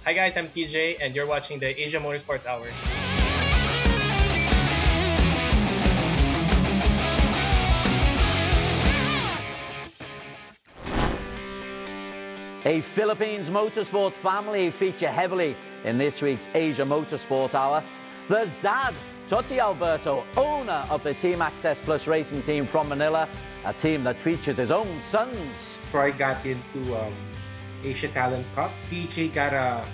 Hi guys, I'm TJ and you're watching the Asia Motorsports Hour. A Philippines motorsport family feature heavily in this week's Asia Motorsport Hour. There's Dad, Toti Alberto, owner of the Team Access Plus racing team from Manila, a team that features his own sons. Troy got into Asia Talent Cup. TJ got a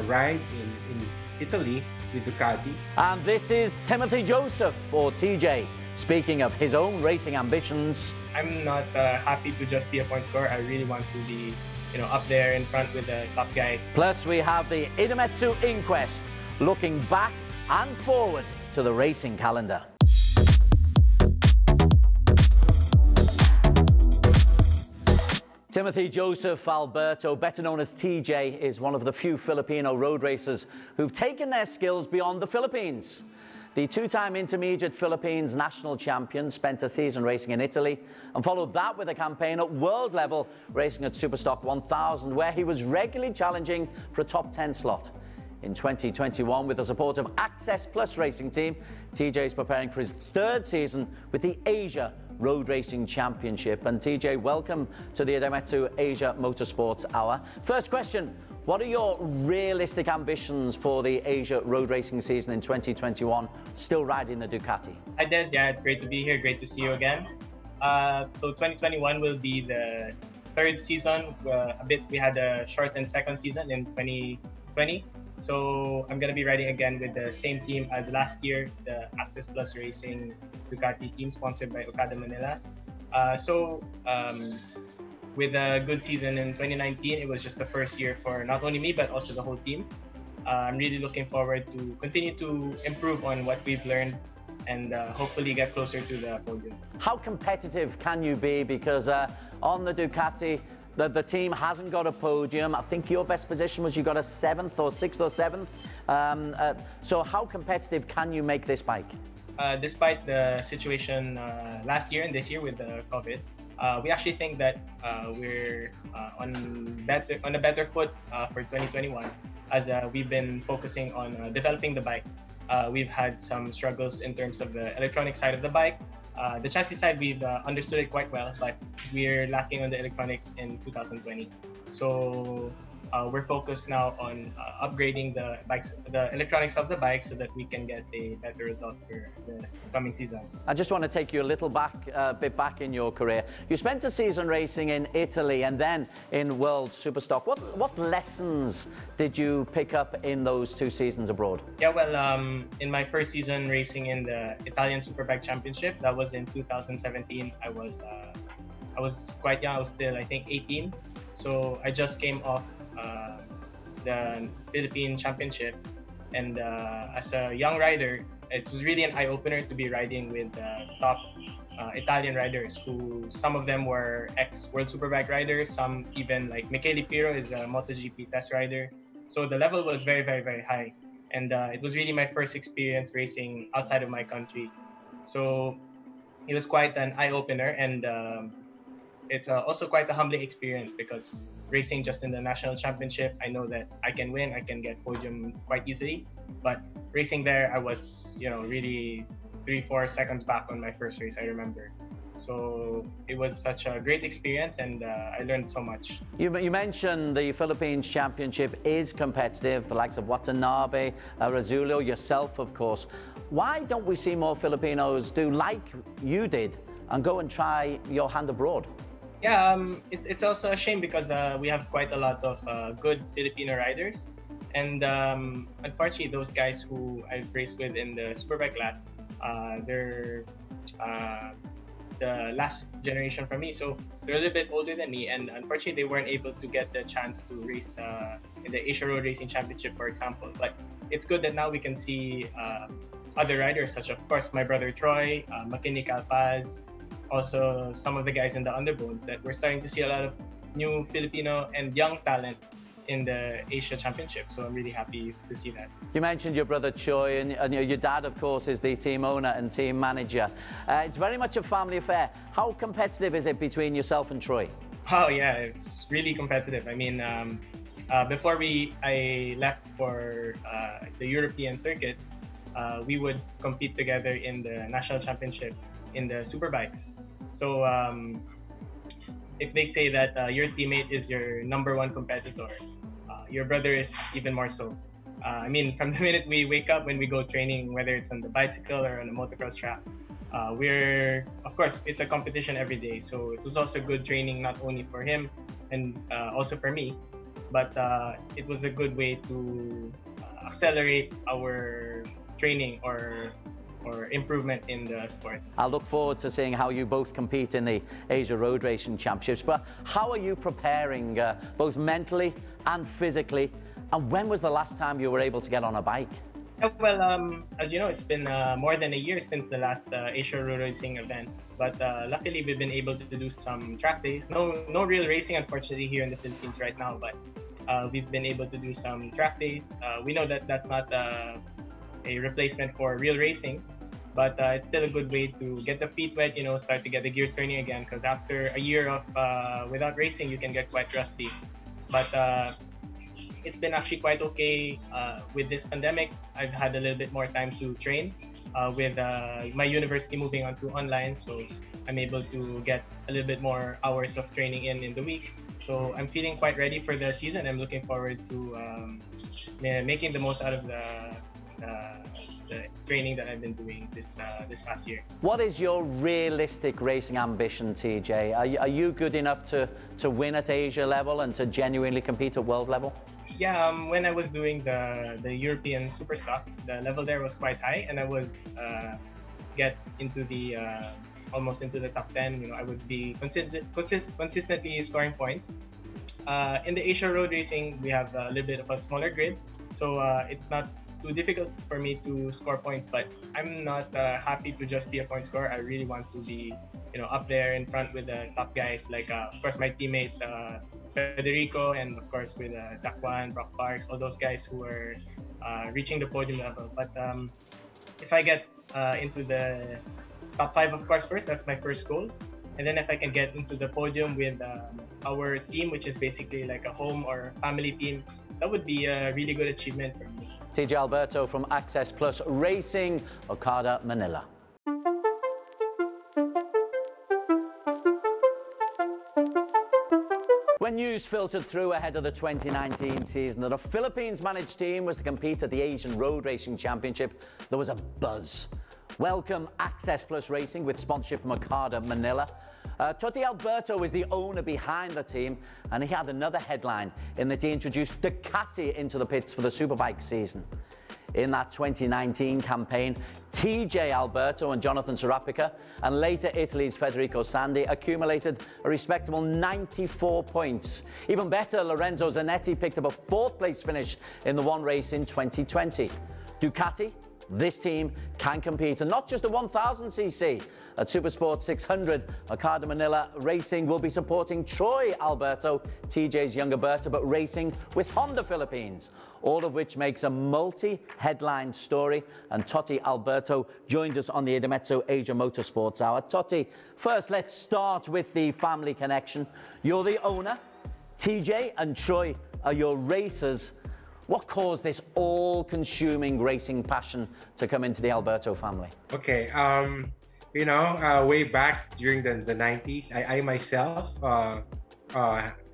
ride in Italy with Ducati. And this is Timothy Joseph, or TJ, speaking of his own racing ambitions. I'm not happy to just be a point scorer. I really want to be, up there in front with the top guys. Plus, we have the Idemitsu Inquest, looking back and forward to the racing calendar. Timothy Joseph Alberto, better known as TJ, is one of the few Filipino road racers who've taken their skills beyond the Philippines. The two-time intermediate Philippines national champion spent a season racing in Italy and followed that with a campaign at world level, racing at Superstock 1000, where he was regularly challenging for a top 10 slot. In 2021, with the support of Access Plus racing team, TJ is preparing for his third season with the Asia Road Racing Championship. And TJ, welcome to the Idemitsu Asia Motorsports Hour. First question, what are your realistic ambitions for the Asia Road Racing season in 2021, still riding the Ducati? Hi Des, yeah, it's great to be here. Great to see you again. So 2021 will be the third season. We had a shortened second season in 2020. So I'm going to be riding again with the same team as last year, the Access Plus Racing Ducati team sponsored by Okada Manila. With a good season in 2019, it was just the first year for not only me, but also the whole team. I'm really looking forward to continue to improve on what we've learned and hopefully get closer to the podium. How competitive can you be? Because on the Ducati, the team hasn't got a podium. I think your best position was you got a 7th or 6th or 7th. So how competitive can you make this bike? Despite the situation last year and this year with the COVID, we actually think that we're on a better foot for 2021, as we've been focusing on developing the bike. We've had some struggles in terms of the electronic side of the bike. The chassis side, we've understood it quite well, but we're lacking on the electronics in 2020. So we're focused now on upgrading the electronics of the bike so that we can get a better result for the coming season. I just want to take you a little bit back in your career. You spent a season racing in Italy and then in World Superstock. What lessons did you pick up in those 2 seasons abroad? Yeah, well, in my first season racing in the Italian Superbike Championship, that was in 2017. I was quite young. I was still, I think, 18. So I just came off the Philippine Championship, and as a young rider, it was really an eye-opener to be riding with top Italian riders, who some of them were ex-World Superbike riders, some even like Michele Piro is a MotoGP test rider. So the level was very, very, very high, and it was really my first experience racing outside of my country. So it was quite an eye-opener, and it's also quite a humbling experience, because racing just in the national championship, I know that I can win, I can get podium quite easily. But racing there, I was, really 3-4 seconds back on my first race, I remember. So it was such a great experience, and I learned so much. You mentioned the Philippines Championship is competitive, the likes of Watanabe, Razulio, yourself, of course. Why don't we see more Filipinos do like you did and go and try your hand abroad? Yeah, it's also a shame, because we have quite a lot of good Filipino riders, and unfortunately, those guys who I've raced with in the Superbike class, they're the last generation from me, so they're a little bit older than me, and unfortunately, they weren't able to get the chance to race in the Asia Road Racing Championship, for example. But it's good that now we can see other riders, such of course my brother Troy, Makinik Alpaz, also some of the guys in the Underbones, that we're starting to see a lot of new Filipino and young talent in the Asia Championship. So I'm really happy to see that. You mentioned your brother Choi, and your dad, of course, is the team owner and team manager. It's very much a family affair. How competitive is it between yourself and Troy? Oh yeah, it's really competitive. I mean, before I left for the European circuits, we would compete together in the national championship in the superbikes. So if they say that your teammate is your #1 competitor, your brother is even more so. I mean, from the minute we wake up when we go training, whether it's on the bicycle or on the motocross track, of course, it's a competition every day. So it was also good training, not only for him and also for me, but it was a good way to accelerate our training or improvement in the sport. I look forward to seeing how you both compete in the Asia Road Racing Championships. But how are you preparing both mentally and physically? And when was the last time you were able to get on a bike? Well, as you know, it's been more than a year since the last Asia Road Racing event. But luckily, we've been able to do some track days. No real racing, unfortunately, here in the Philippines right now. But we've been able to do some track days. We know that that's not a replacement for real racing, but it's still a good way to get the feet wet, start to get the gears turning again, because after a year of without racing, you can get quite rusty. But it's been actually quite okay with this pandemic. I've had a little bit more time to train with my university moving on to online, so I'm able to get a little bit more hours of training in the week. So I'm feeling quite ready for the season. I'm looking forward to making the most out of the training that I've been doing this past year. What is your realistic racing ambition, TJ? Are you good enough to win at Asia level and to genuinely compete at world level? Yeah, when I was doing the European Superstock, the level there was quite high, and I would get into the almost into the top 10. I would be consistently scoring points. In the Asia Road Racing, we have a little bit of a smaller grid, so it's not too difficult for me to score points, but I'm not happy to just be a point scorer. I really want to be, up there in front with the top guys, like of course my teammate Federico, and of course with Zach Juan, Brock Parks, all those guys who are reaching the podium level. But if I get into the top 5, of course, first, that's my first goal. And then if I can get into the podium with our team, which is basically like a home or family team, that would be a really good achievement for me. TJ Alberto from Access Plus Racing, Okada, Manila. When news filtered through ahead of the 2019 season that a Philippines-managed team was to compete at the Asian Road Racing Championship, there was a buzz. Welcome Access Plus Racing with sponsorship from Okada, Manila. Totti Alberto is the owner behind the team, and he had another headline in that he introduced Ducati into the pits for the Superbike season. In that 2019 campaign, TJ Alberto and Jonathan Serapica, and later Italy's Federico Sandi, accumulated a respectable 94 points. Even better, Lorenzo Zanetti picked up a 4th place finish in the one race in 2020. Ducati, this team can compete, and not just the 1000cc. At Supersport 600, Okada Manila Racing will be supporting Troy Alberto, TJ's younger brother, but racing with Honda Philippines, all of which makes a multi-headline story. And Totti Alberto joined us on the Idemetsu Asia Motorsports Hour. Totti, first let's start with the family connection. You're the owner, TJ and Troy are your racers. What caused this all-consuming racing passion to come into the Alberto family? Okay, way back during the 90s, I myself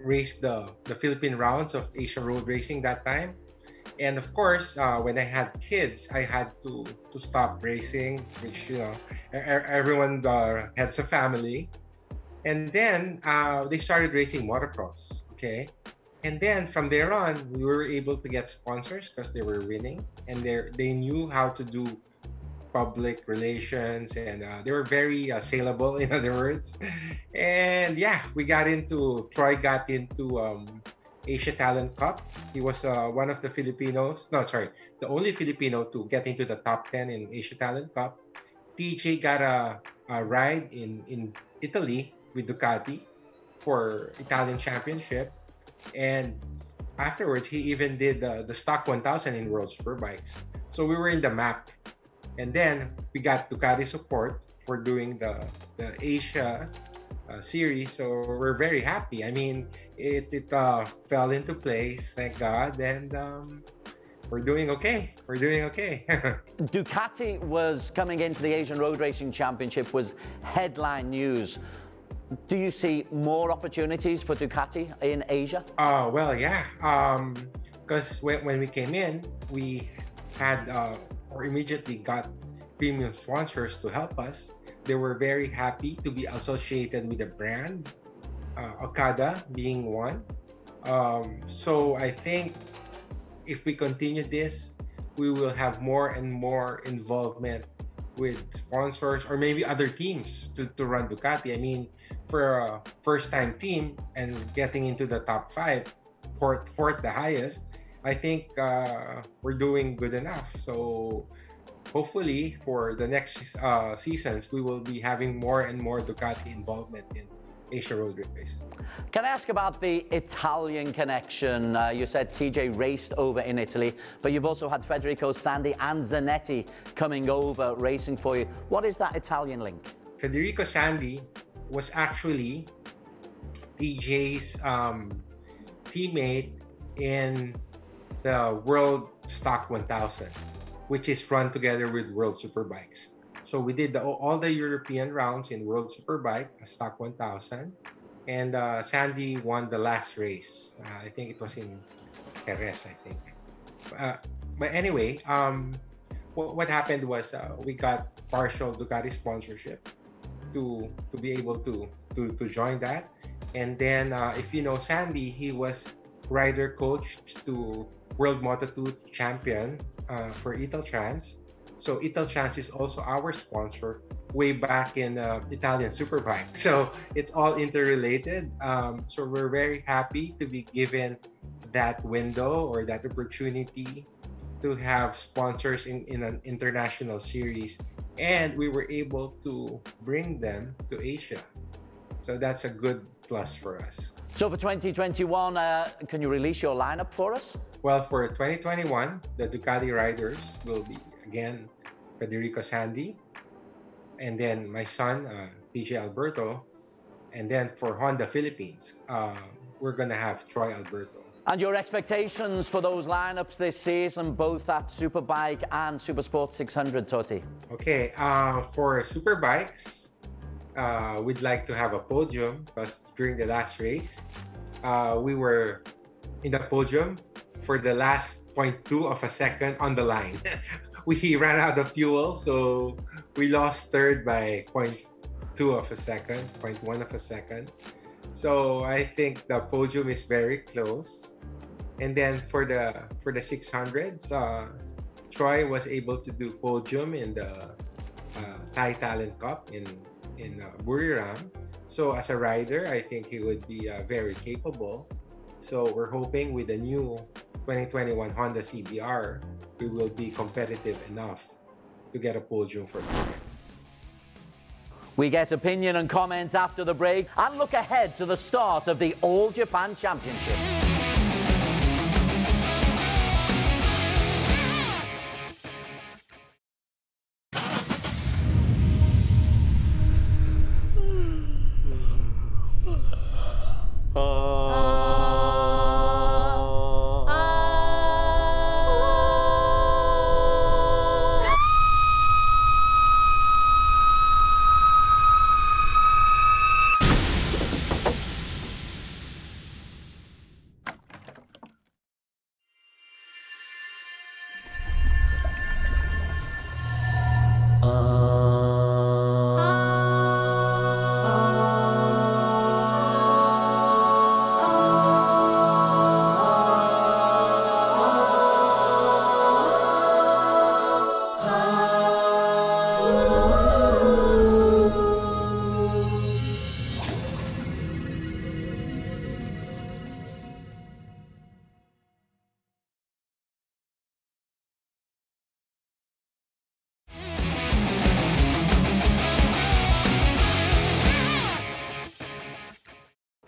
raced the Philippine rounds of Asia Road Racing that time. And of course, when I had kids, I had to stop racing, which, everyone has a family. And then they started racing motocross, okay? And then from there on, we were able to get sponsors because they were winning, and they knew how to do public relations, and they were very saleable, in other words. And yeah, Troy got into Asia Talent Cup. He was one of the the only Filipino to get into the top 10 in Asia Talent Cup. TJ got a ride in Italy with Ducati for Italian Championship. And afterwards, he even did the Stock 1000 in World Superbikes. So we were in the map. And then we got Ducati support for doing the Asia series. So we're very happy. I mean, it fell into place, thank God, and we're doing okay. We're doing okay. Ducati was coming into the Asian Road Racing Championship was headline news. Do you see more opportunities for Ducati in Asia? Well, yeah. Because when we came in, we had or immediately got premium sponsors to help us. They were very happy to be associated with the brand, Okada being one. So I think if we continue this, we will have more and more involvement with sponsors or maybe other teams to run Ducati. I mean, for a first-time team and getting into the top 5, fourth the highest, I think we're doing good enough. So hopefully for the next seasons, we will be having more and more Ducati involvement in Asia Road Race. Can I ask about the Italian connection? You said TJ raced over in Italy, but you've also had Federico Sandi and Zanetti coming over racing for you. What is that Italian link? Federico Sandi was actually TJ's teammate in the World Stock 1000, which is run together with World Superbikes. So we did all the European rounds in World Superbike, Stock 1000, and Sandy won the last race. I think it was in Jerez, I think. But anyway, what happened was we got partial Ducati sponsorship to be able to join that. And then if you know Sandy, he was rider coach to World Moto2 champion for Italtrans. So Italtrans is also our sponsor way back in Italian Superbike. So it's all interrelated. So we're very happy to be given that window or that opportunity to have sponsors in an international series. And we were able to bring them to Asia. So that's a good plus for us. So for 2021, can you release your lineup for us? Well, for 2021, the Ducati riders will be, again, Federico Sandi, and then my son, DJ Alberto, and then for Honda Philippines, we're going to have Troy Alberto. And your expectations for those lineups this season, both at Superbike and Supersport 600, Totti? Okay, for Superbikes, we'd like to have a podium because during the last race, we were in the podium for the last 0.2 of a second on the line. We ran out of fuel, so we lost third by 0.2 of a second, 0.1 of a second. So I think the podium is very close. And then for the 600s, Troy was able to do podium in the Thai Talent Cup in Buriram. So as a rider, I think he would be very capable. So we're hoping with the new 2021 Honda CBR, we will be competitive enough to get a podium for him. We get opinion and comments after the break and look ahead to the start of the All Japan Championship.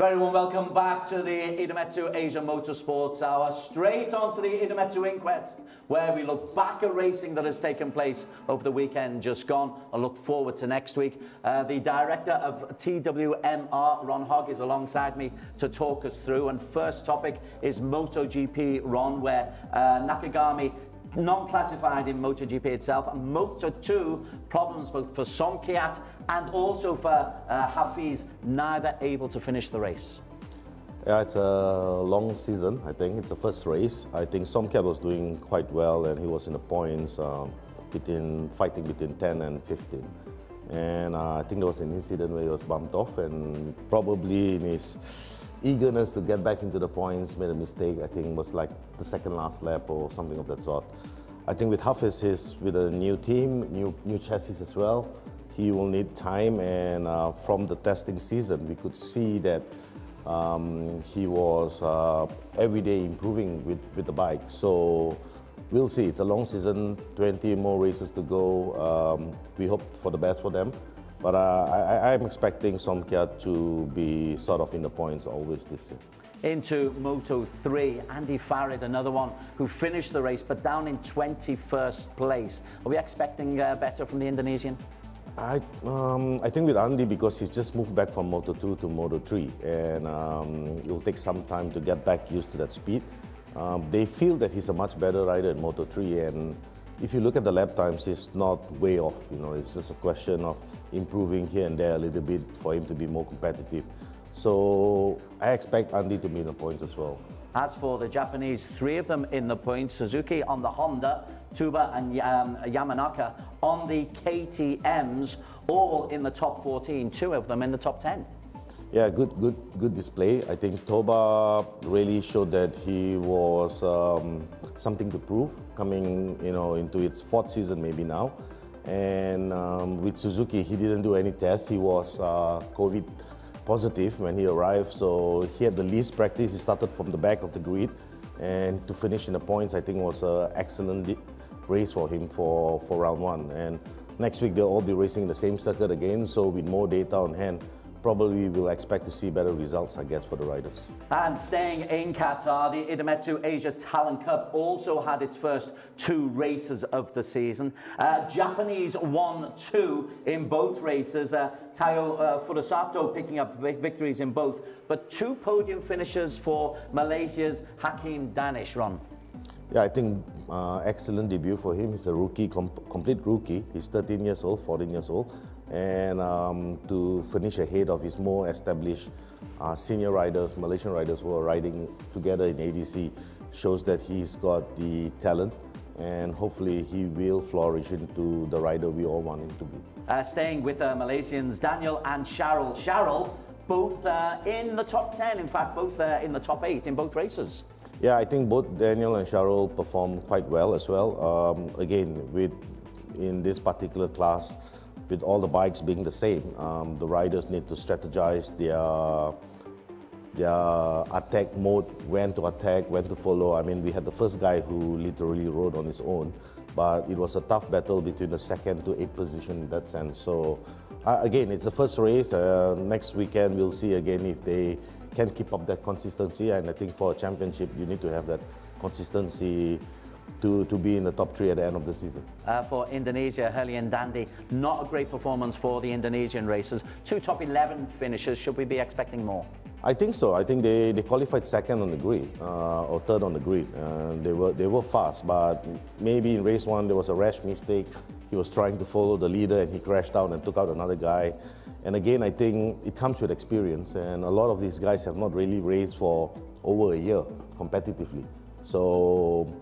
Very warm welcome back to the Idemetsu Asia Motorsports Hour. Straight on to the Idemetsu Inquest, where we look back at racing that has taken place over the weekend just gone and look forward to next week. The director of TWMR, Ron HOGG, is alongside me to talk us through. And first topic is MotoGP, Ron, where Nakagami non-classified in MotoGP itself, and Moto2 problems both for Somkiat and also for Hafiz, neither able to finish the race. Yeah, it's a long season. I think it's the first race. I think Somkiat was doing quite well, and he was in the points fighting between 10 and 15. And I think there was an incident where he was bumped off, and probably in his eagerness to get back into the points, made a mistake. I think it was like the second last lap or something of that sort. I think with Hafiz, with a new team, new chassis as well, he will need time. And from the testing season, we could see that he was every day improving with the bike. So we'll see. It's a long season, 20 more races to go. We hope for the best for them. But I'm expecting Somkiat to be sort of in the points always this year. Into Moto3, Andy Farid, another one who finished the race but down in 21st place. Are we expecting better from the Indonesian? I think with Andy, because he's just moved back from Moto2 to Moto3, and it will take some time to get back used to that speed. They feel that he's a much better rider in Moto3, and if you look at the lap times, he's not way off. You know, it's just a question of improving here and there a little bit for him to be more competitive. So I expect Andy to be in the points as well. As for the Japanese, 3 of them in the points. Suzuki on the Honda, Tuba and Yamanaka on the KTMs, all in the top 14, 2 of them in the top 10. Yeah, good display. I think Toba really showed that he was something to prove, coming into its 4th season maybe now. And with Suzuki, he didn't do any tests. He was COVID positive when he arrived, so he had the least practice. He started from the back of the grid, and to finish in the points, I think was an excellent race for him for round 1. And next week they'll all be racing the same circuit again, so with more data on hand, probably we'll expect to see better results, I guess, for the riders. And staying in Qatar, the Idemetsu Asia Talent Cup also had its first 2 races of the season. Japanese won 2 in both races. Tayo Furusato picking up victories in both, but 2 podium finishes for Malaysia's Hakim Danish, Ron. Yeah, I think excellent debut for him. He's a rookie, complete rookie. He's 13 years old, 14 years old. And to finish ahead of his more established senior riders, Malaysian riders who are riding together in ADC, shows that he's got the talent, and hopefully he will flourish into the rider we all want him to be. Staying with the Malaysians, Daniel and Cheryl. Cheryl, both in the top 10, in fact, both in the top 8 in both races. Yeah, I think both Daniel and Cheryl performed quite well as well. Again, in this particular class, with all the bikes being the same, the riders need to strategize their attack mode, when to attack, when to follow. I mean, we had the first guy who literally rode on his own, but it was a tough battle between the 2nd to 8th position in that sense. So again, it's the first race. Next weekend we'll see again if they can keep up that consistency, and I think for a championship you need to have that consistency to be in the top 3 at the end of the season. For Indonesia, Herlian Dandi, not a great performance for the Indonesian racers. 2 top 11 finishes. Should we be expecting more? I think so. I think they qualified 2nd on the grid or 3rd on the grid. They were fast, but maybe in race 1 there was a rash mistake. He was trying to follow the leader and he crashed out and took out another guy. And again, I think it comes with experience, and a lot of these guys have not really raced for over a year competitively. So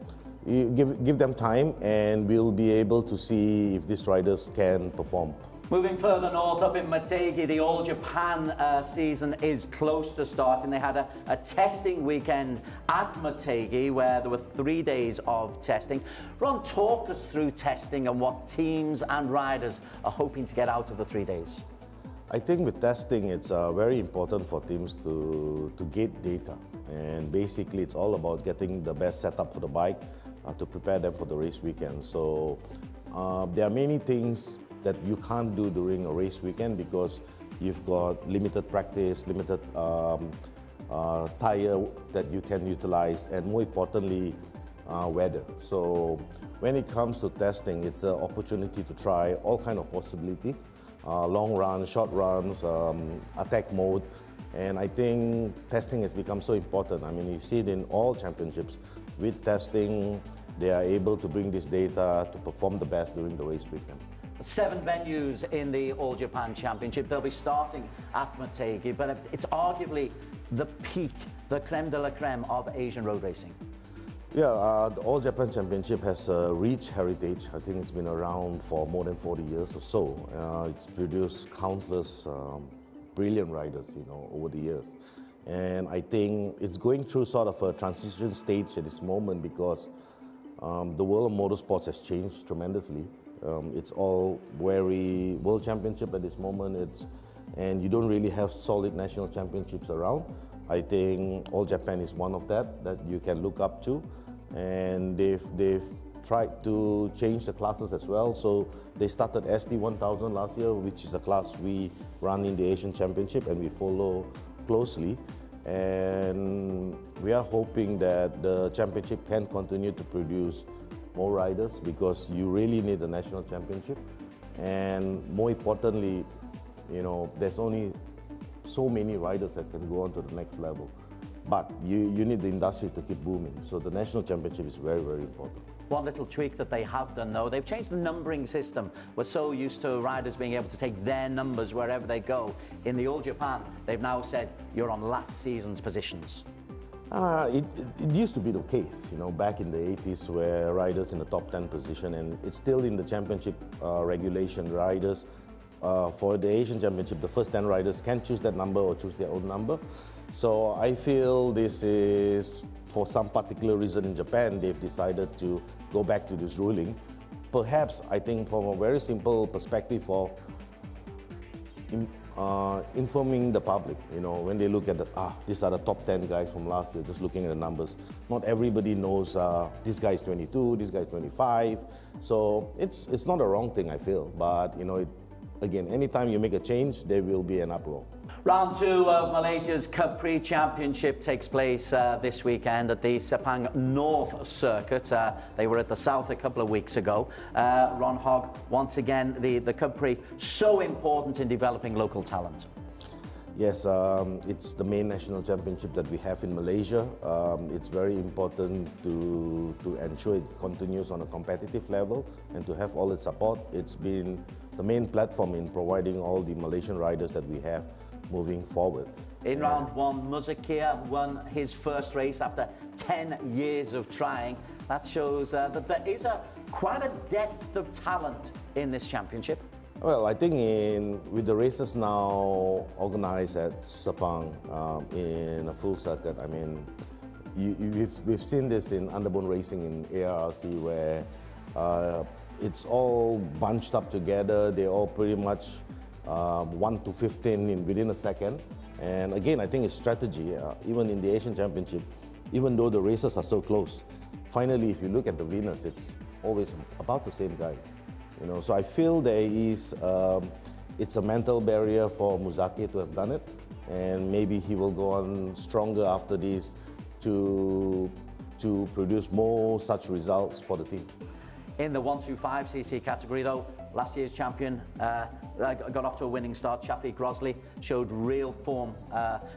you give them time, and we'll be able to see if these riders can perform. Moving further north, up in Motegi, the All Japan season is close to starting. They had a testing weekend at Motegi where there were 3 days of testing. Ron, talk us through testing and what teams and riders are hoping to get out of the 3 days. I think with testing, it's very important for teams to get data. And basically, it's all about getting the best setup for the bike to prepare them for the race weekend. So there are many things that you can't do during a race weekend because you've got limited practice, limited tire that you can utilize, and more importantly, weather. So when it comes to testing, it's an opportunity to try all kinds of possibilities, long runs, short runs, attack mode, and I think testing has become so important. I mean, you see it in all championships. With testing, they are able to bring this data to perform the best during the race weekend. 7 venues in the All Japan Championship. They'll be starting at Motegi, but it's arguably the peak, the creme de la creme of Asian road racing. Yeah, the All Japan Championship has a rich heritage. I think it's been around for more than 40 years or so. It's produced countless brilliant riders, you know, over the years. And I think it's going through sort of a transition stage at this moment because the world of motorsports has changed tremendously. It's all very world championship at this moment, and you don't really have solid national championships around. I think All Japan is one of that you can look up to, and they've tried to change the classes as well. So they started ST1000 last year, which is a class we run in the Asian Championship and we follow closely. And we are hoping that the championship can continue to produce more riders because you really need a national championship. And more importantly, you know, there's only so many riders that can go on to the next level. But you need the industry to keep booming. So the national championship is very, very important. One little tweak that they have done, though, they've changed the numbering system. We're so used to riders being able to take their numbers wherever they go. In the All Japan, they've now said you're on last season's positions. It used to be the case, you know, back in the 80s where riders in the top 10 position, and it's still in the championship regulation. Riders for the Asian Championship, the first 10 riders can choose that number or choose their own number. So I feel this is, for some particular reason in Japan, they've decided to go back to this ruling. Perhaps, I think from a very simple perspective of informing the public, you know, when they look at these are the top 10 guys from last year, just looking at the numbers. Not everybody knows this guy is 22, this guy is 25. So it's not a wrong thing, I feel. But, you know, again, anytime you make a change, there will be an uproar. Round 2 of Malaysia's Capri Championship takes place this weekend at the Sepang North Circuit. They were at the South a couple of weeks ago. Ron Hogg, once again, the Capri, so important in developing local talent. Yes, it's the main national championship that we have in Malaysia. It's very important to ensure it continues on a competitive level and to have all its support. It's been the main platform in providing all the Malaysian riders that we have moving forward. In round 1, Muzakia won his first race after 10 years of trying. That shows that there is quite a depth of talent in this championship. Well, I think with the races now organized at Sepang in a full circuit, I mean, we've seen this in underbone racing in ARRC where it's all bunched up together. They're all pretty much 1 to 15 within a second. And again, I think it's strategy. Even in the Asian Championship, even though the races are so close, finally, if you look at the winners, it's always about the same guys. You know, so I feel there is it's a mental barrier for Muzakia to have done it, and maybe he will go on stronger after this to produce more such results for the team. In the 125cc category, though, last year's champion got off to a winning start. Shafiq Grosley showed real form.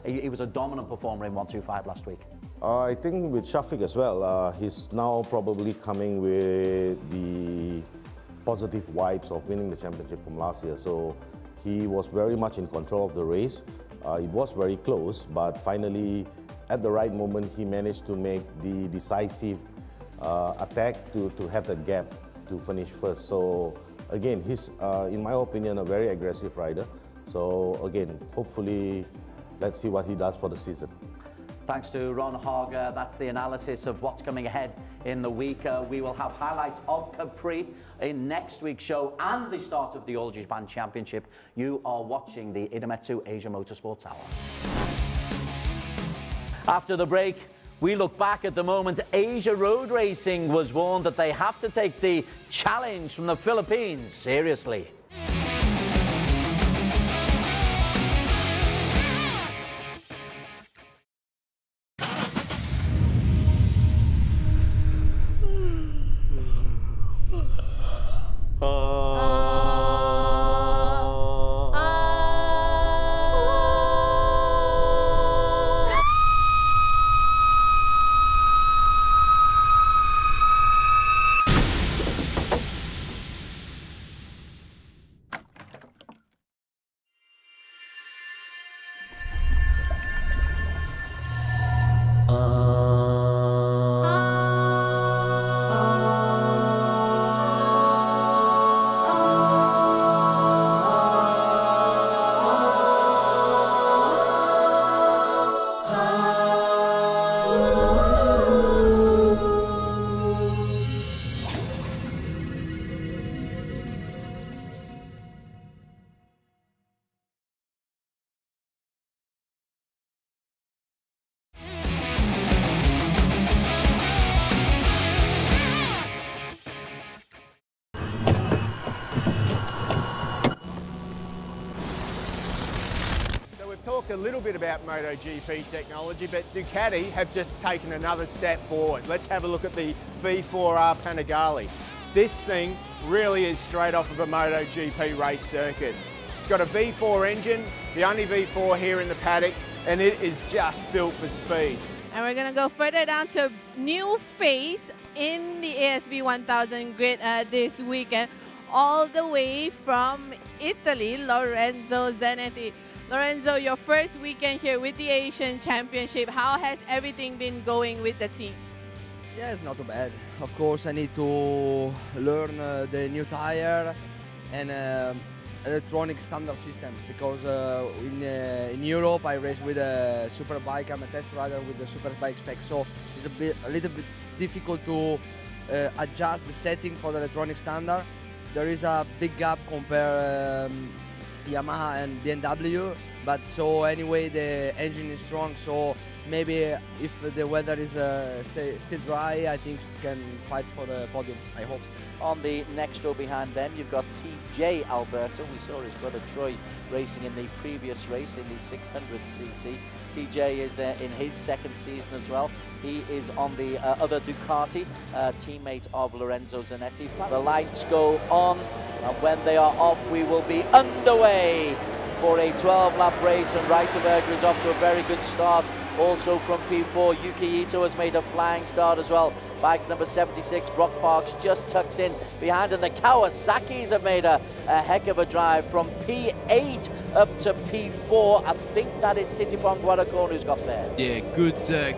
He was a dominant performer in 125 last week. I think with Shafiq as well, he's now probably coming with the positive vibes of winning the championship from last year. So he was very much in control of the race. It was very close, but finally, at the right moment, he managed to make the decisive attack to have the gap to finish first. So again, he's, in my opinion, a very aggressive rider. So again, hopefully, let's see what he does for the season. Thanks to Ron Hogg. That's the analysis of what's coming ahead in the week. We will have highlights of Capri in next week's show and the start of the All Japan Championship. You are watching the Idemitsu Asia Motorsports Hour. After the break, we look back at the moment Asia Road Racing was warned that they have to take the challenge from the Philippines seriously. talked a little bit about MotoGP technology, but Ducati have just taken another step forward. Let's have a look at the V4R Panigale. This thing really is straight off of a MotoGP race circuit. It's got a V4 engine, the only V4 here in the paddock, and it is just built for speed. And we're going to go further down to new face in the ASB 1000 grid this weekend, all the way from Italy, Lorenzo Zanetti. Lorenzo, your first weekend here with the Asian Championship, how has everything been going with the team? Yeah, it's not too bad. Of course, I need to learn the new tire and electronic standard system, because in Europe I race with a Superbike. I'm a test rider with the Superbike spec, so it's a little bit difficult to adjust the setting for the electronic standard. There is a big gap compared Yamaha and BMW, but so anyway the engine is strong, so maybe if the weather is still dry, I think we can fight for the podium, I hope. On the next row behind them, you've got TJ Alberto. We saw his brother Troy racing in the previous race in the 600cc. TJ is in his second season as well. He is on the other Ducati, teammate of Lorenzo Zanetti. The lights go on, and when they are off, we will be underway for a 12-lap race, and Reiterberger is off to a very good start. Also from P4, Yuki Ito has made a flying start as well. Bike number 76, Brock Parks, just tucks in behind, and the Kawasaki's have made a heck of a drive from P8 up to P4. I think that is Titipong Guadacon who's got there. Yeah,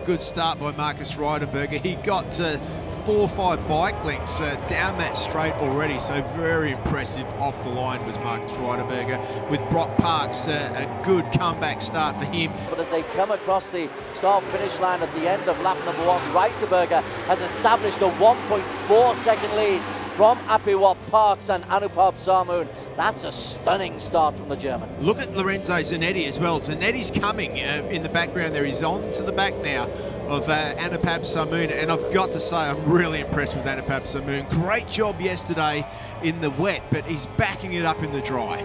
good start by Marcus Reiterberger. He got 4 or 5 bike lengths down that straight already, so very impressive off the line was Marcus Reiterberger. With Brock Parks, a good comeback start for him. But as they come across the start-finish line at the end of lap number 1, Reiterberger has established a 1.4 second lead from Apiwat, Parks and Anupam Sarmoon. That's a stunning start from the German. Look at Lorenzo Zanetti as well. Zanetti's coming in the background there. He's on to the back now of Anupam Sarmoon, and I've got to say I'm really impressed with Anupam Sarmoon. Great job yesterday in the wet, but he's backing it up in the dry.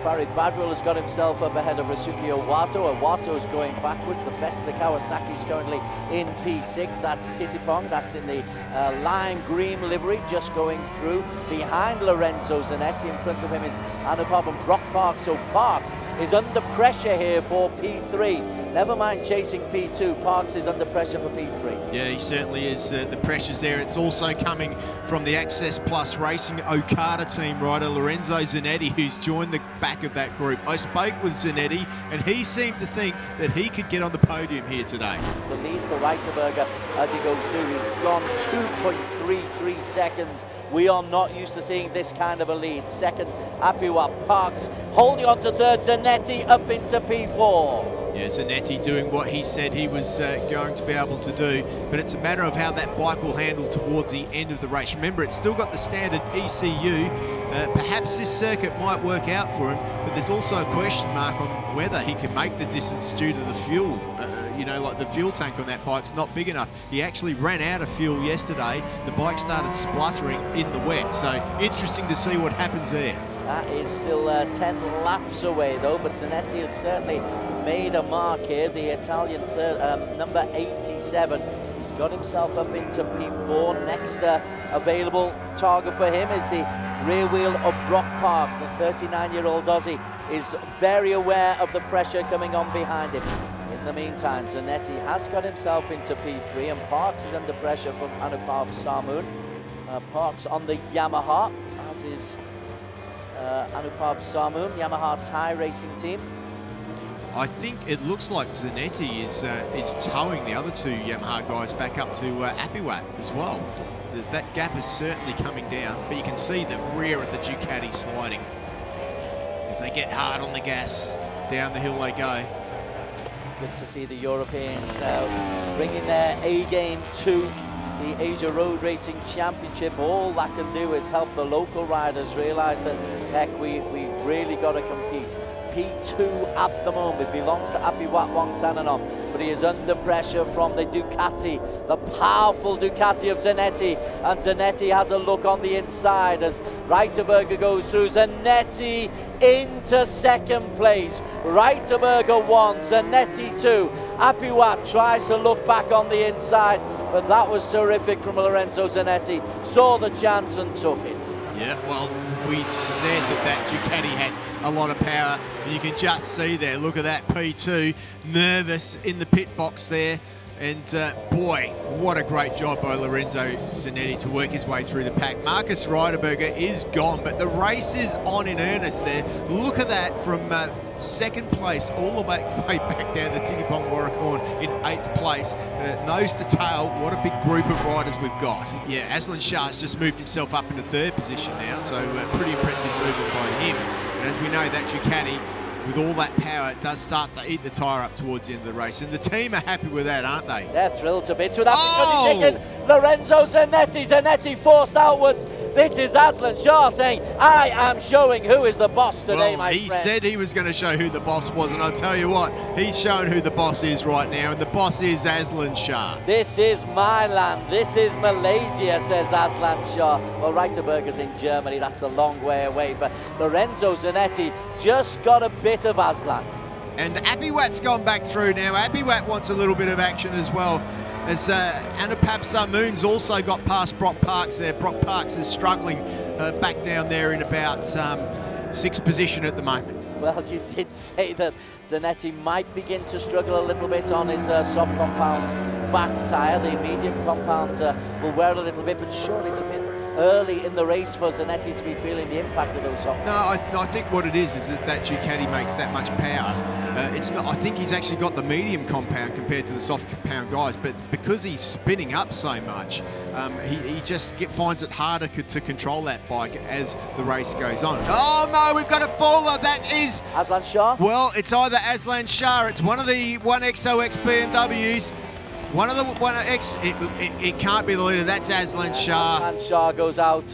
Farid Badrul has got himself up ahead of Rasuki Owato. Owato's going backwards. The best of the Kawasaki's currently in P6. That's Titipong. That's in the lime green livery, just going through. Behind Lorenzo Zanetti, in front of him is Anupam and Brock Parks. So Parks is under pressure here for P3. Never mind chasing P2, Parks is under pressure for P3. Yeah, he certainly is. The pressure's there. It's also coming from the Access Plus Racing Okada-Team rider Lorenzo Zanetti, who's joined the back of that group. I spoke with Zanetti, and he seemed to think that he could get on the podium here today. The lead for Reiterberger as he goes through, he's gone 2.33 seconds. We are not used to seeing this kind of a lead. Second, Apiwat, Parks holding on to third, Zanetti up into P4. Yeah, Zanetti doing what he said he was going to be able to do, but it's a matter of how that bike will handle towards the end of the race. Remember, it's still got the standard ECU. Perhaps this circuit might work out for him, but there's also a question mark on whether he can make the distance due to the fuel. You know, like the fuel tank on that bike's not big enough. He actually ran out of fuel yesterday. The bike started spluttering in the wet, so interesting to see what happens there. That is still 10 laps away though, but Zanetti has certainly made a mark here. The Italian number 87. He's got himself up into P4. Next available target for him is the rear wheel of Brock Parks. The 39-year-old Aussie is very aware of the pressure coming on behind him. In the meantime, Zanetti has got himself into P3, and Parks is under pressure from Anupam Sarmoon. Parks on the Yamaha, as is Anupam Sarmoon, Yamaha Thai racing team. I think it looks like Zanetti is towing the other two Yamaha guys back up to Apiwat as well. That gap is certainly coming down, but you can see the rear of the Ducati sliding. As they get hard on the gas, down the hill they go. It's good to see the Europeans bringing their A-game to the Asia Road Racing Championship. All that can do is help the local riders realise that, heck, we really got to compete. P2 at the moment. Belongs to Apiwat Wangtananon, but he is under pressure from the Ducati, the powerful Ducati of Zanetti, and Zanetti has a look on the inside as Reiterberger goes through. Zanetti into second place. Reiterberger 1, Zanetti 2. Apiwat tries to look back on the inside, but that was terrific from Lorenzo Zanetti. Saw the chance and took it. Yeah, well, we said that Ducati had a lot of power, and you can just see there, look at that P2, nervous in the pit box there, and boy, what a great job by Lorenzo Zanetti to work his way through the pack. Marcus Reiterberger is gone, but the race is on in earnest there. Look at that from second place all the way back down to Tigipong Warracorn in 8th place. Nose to tail, what a big group of riders we've got. Yeah, Aslan Shah's just moved himself up into 3rd position now, so pretty impressive movement by him. And as we know, that Ducati, with all that power, it does start to eat the tyre up towards the end of the race. And the team are happy with that, aren't they? They're thrilled to bits with that because he's taken Lorenzo Zanetti. Zanetti forced outwards. This is Aslan Shah saying, I am showing who is the boss today, my friend. He said he was going to show who the boss was, and I'll tell you what, he's shown who the boss is right now, and the boss is Aslan Shah. This is my land. This is Malaysia, says Aslan Shah. Well, Reiterberger's in Germany. That's a long way away, but Lorenzo Zanetti just got a bit of Aslan. And Apiwat's gone back through now. Apiwat wants a little bit of action as well, as Anupap Samoon's also got past Brock Parks there. Brock Parks is struggling back down there in about 6th position at the moment. Well, you did say that Zanetti might begin to struggle a little bit on his soft compound back tyre. The medium compound will wear a little bit, but surely it's a bit early in the race for Zanetti to be feeling the impact of those soft. No, I think what it is that Ducati makes that much power. It's not. I think he's actually got the medium compound compared to the soft compound guys, but because he's spinning up so much, he just finds it harder to control that bike as the race goes on. Oh no, we've got a faller. That is Aslan Shah. Well, it's either Aslan Shah, it's one of the 1XOX BMWs. One of the 1X, it can't be the leader. That's Aslan Shah. Aslan Shah goes out,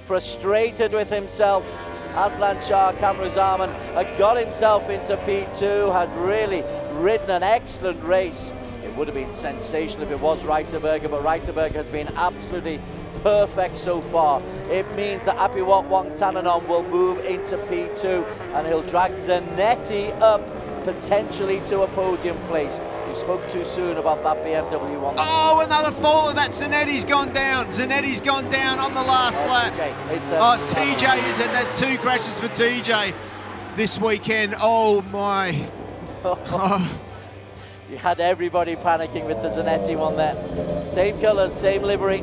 frustrated with himself. Aslan Shah, Kamruzaman, had got himself into P2, had really ridden an excellent race. It would have been sensational if it was Reiterberger, but Reiterberger has been absolutely perfect so far. It means that Apiwat Wangtananon will move into P2 and he'll drag Zanetti up potentially to a podium place. You spoke too soon about that BMW one. Oh, another faller. That Zanetti's gone down. Zanetti's gone down on the last lap. It's TJ, is it? That's 2 crashes for TJ this weekend. Oh my. Oh. You had everybody panicking with the Zanetti one there. Same colours, same livery.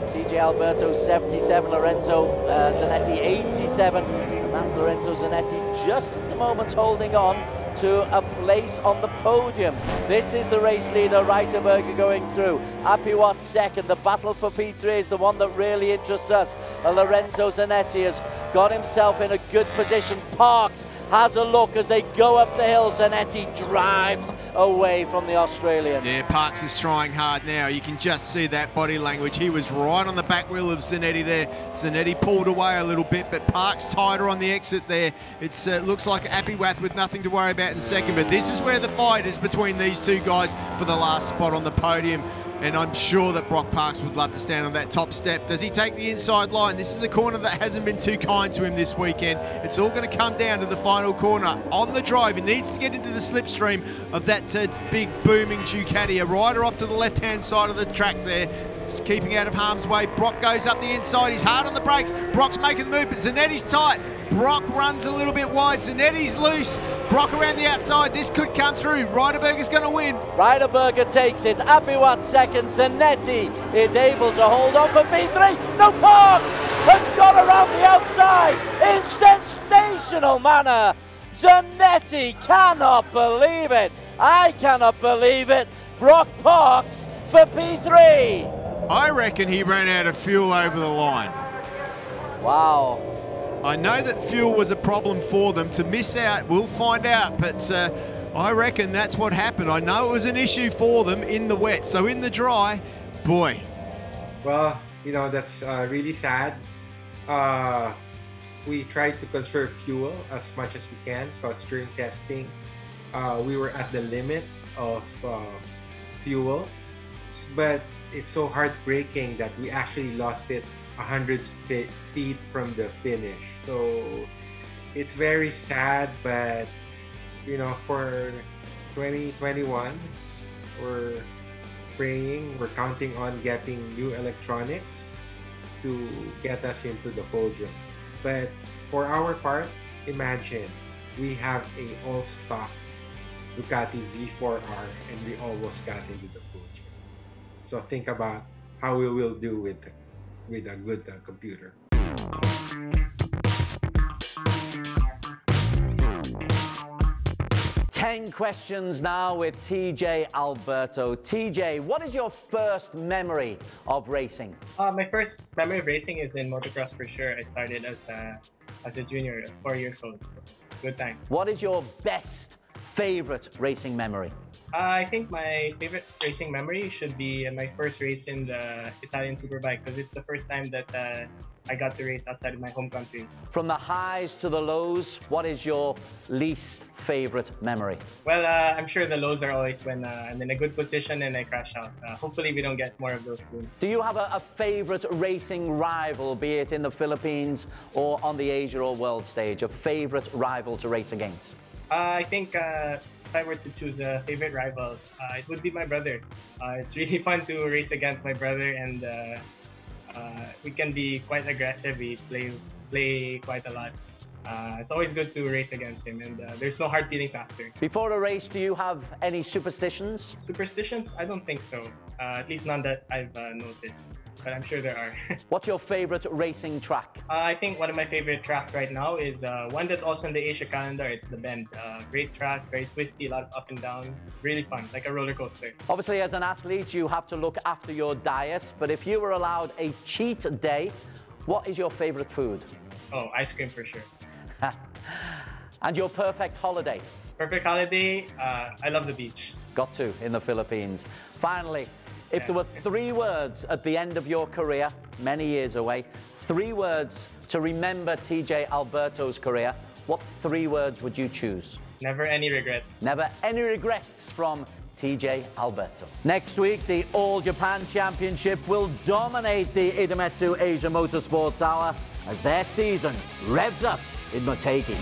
TJ Alberto 77, Lorenzo Zanetti 87. And that's Lorenzo Zanetti just at the moment holding on to a place on the podium. This is the race leader, Reiterberger, going through. Apiwat second. The battle for P3 is the one that really interests us. Lorenzo Zanetti has got himself in a good position. Parks has a look as they go up the hill. Zanetti drives away from the Australian. Yeah, Parks is trying hard now. You can just see that body language. He was right on the back wheel of Zanetti there. Zanetti pulled away a little bit, but Parks tighter on the exit there. It looks like Apiwat with nothing to worry about in second, but this is where the fight is between these two guys for the last spot on the podium, and I'm sure that Brock Parks would love to stand on that top step. Does he take the inside line? This is a corner that hasn't been too kind to him this weekend. It's all going to come down to the final corner. On the drive, he needs to get into the slipstream of that big booming Ducati. A rider off to the left-hand side of the track there, just keeping out of harm's way. Brock goes up the inside. He's hard on the brakes. Brock's making the move, but Zanetti's tight. Brock runs a little bit wide. Zanetti's loose. Brock around the outside. This could come through. Reiterberger's going to win. Reiterberger takes it. Apiwat second. Zanetti is able to hold on for P3. No, Parks has got around the outside in sensational manner. Zanetti cannot believe it. I cannot believe it. Brock Parks for P3. I reckon he ran out of fuel over the line. Wow. I know that fuel was a problem for them. To miss out, we'll find out, but I reckon that's what happened. I know it was an issue for them in the wet, so in the dry, boy. Well, you know, that's really sad. we tried to conserve fuel as much as we can, because during testing, we were at the limit of fuel. But it's so heartbreaking that we actually lost it 100 feet from the finish. So it's very sad, but you know, for 2021, we're praying, we're counting on getting new electronics to get us into the podium. But for our part, imagine we have a all-stock Ducati V4R and we almost got into the podium. So think about how we will do with a good computer. 10 questions now with TJ Alberto. TJ, what is your first memory of racing? My first memory of racing is in motocross for sure. I started as a junior, 4 years old. So good times. What is your best favorite racing memory? I think my favorite racing memory should be my first race in the Italian Superbike, because it's the first time that I got to race outside of my home country. From the highs to the lows, what is your least favorite memory? Well, I'm sure the lows are always when I'm in a good position and I crash out. Hopefully we don't get more of those soon. Do you have a favorite racing rival, be it in the Philippines or on the Asia or world stage, a favorite rival to race against? I think if I were to choose a favorite rival, it would be my brother. It's really fun to race against my brother, and we can be quite aggressive. We play quite a lot. It's always good to race against him, and there's no hard feelings after. Before a race, do you have any superstitions? Superstitions? I don't think so. At least none that I've noticed, but I'm sure there are. What's your favorite racing track? I think one of my favorite tracks right now is one that's also in the Asia calendar. It's the Bend. Great track, very twisty, a lot of up and down. Really fun, like a roller coaster. Obviously, as an athlete, you have to look after your diet, but if you were allowed a cheat day, what is your favorite food? Oh, ice cream for sure. And your perfect holiday? Perfect holiday, I love the beach. Got to, in the Philippines. Finally, if there were 3 words at the end of your career, many years away, 3 words to remember TJ Alberto's career, what 3 words would you choose? Never any regrets. Never any regrets from TJ Alberto. Next week, the All Japan Championship will dominate the Idemitsu Asia Motorsports Hour as their season revs up in Motegi.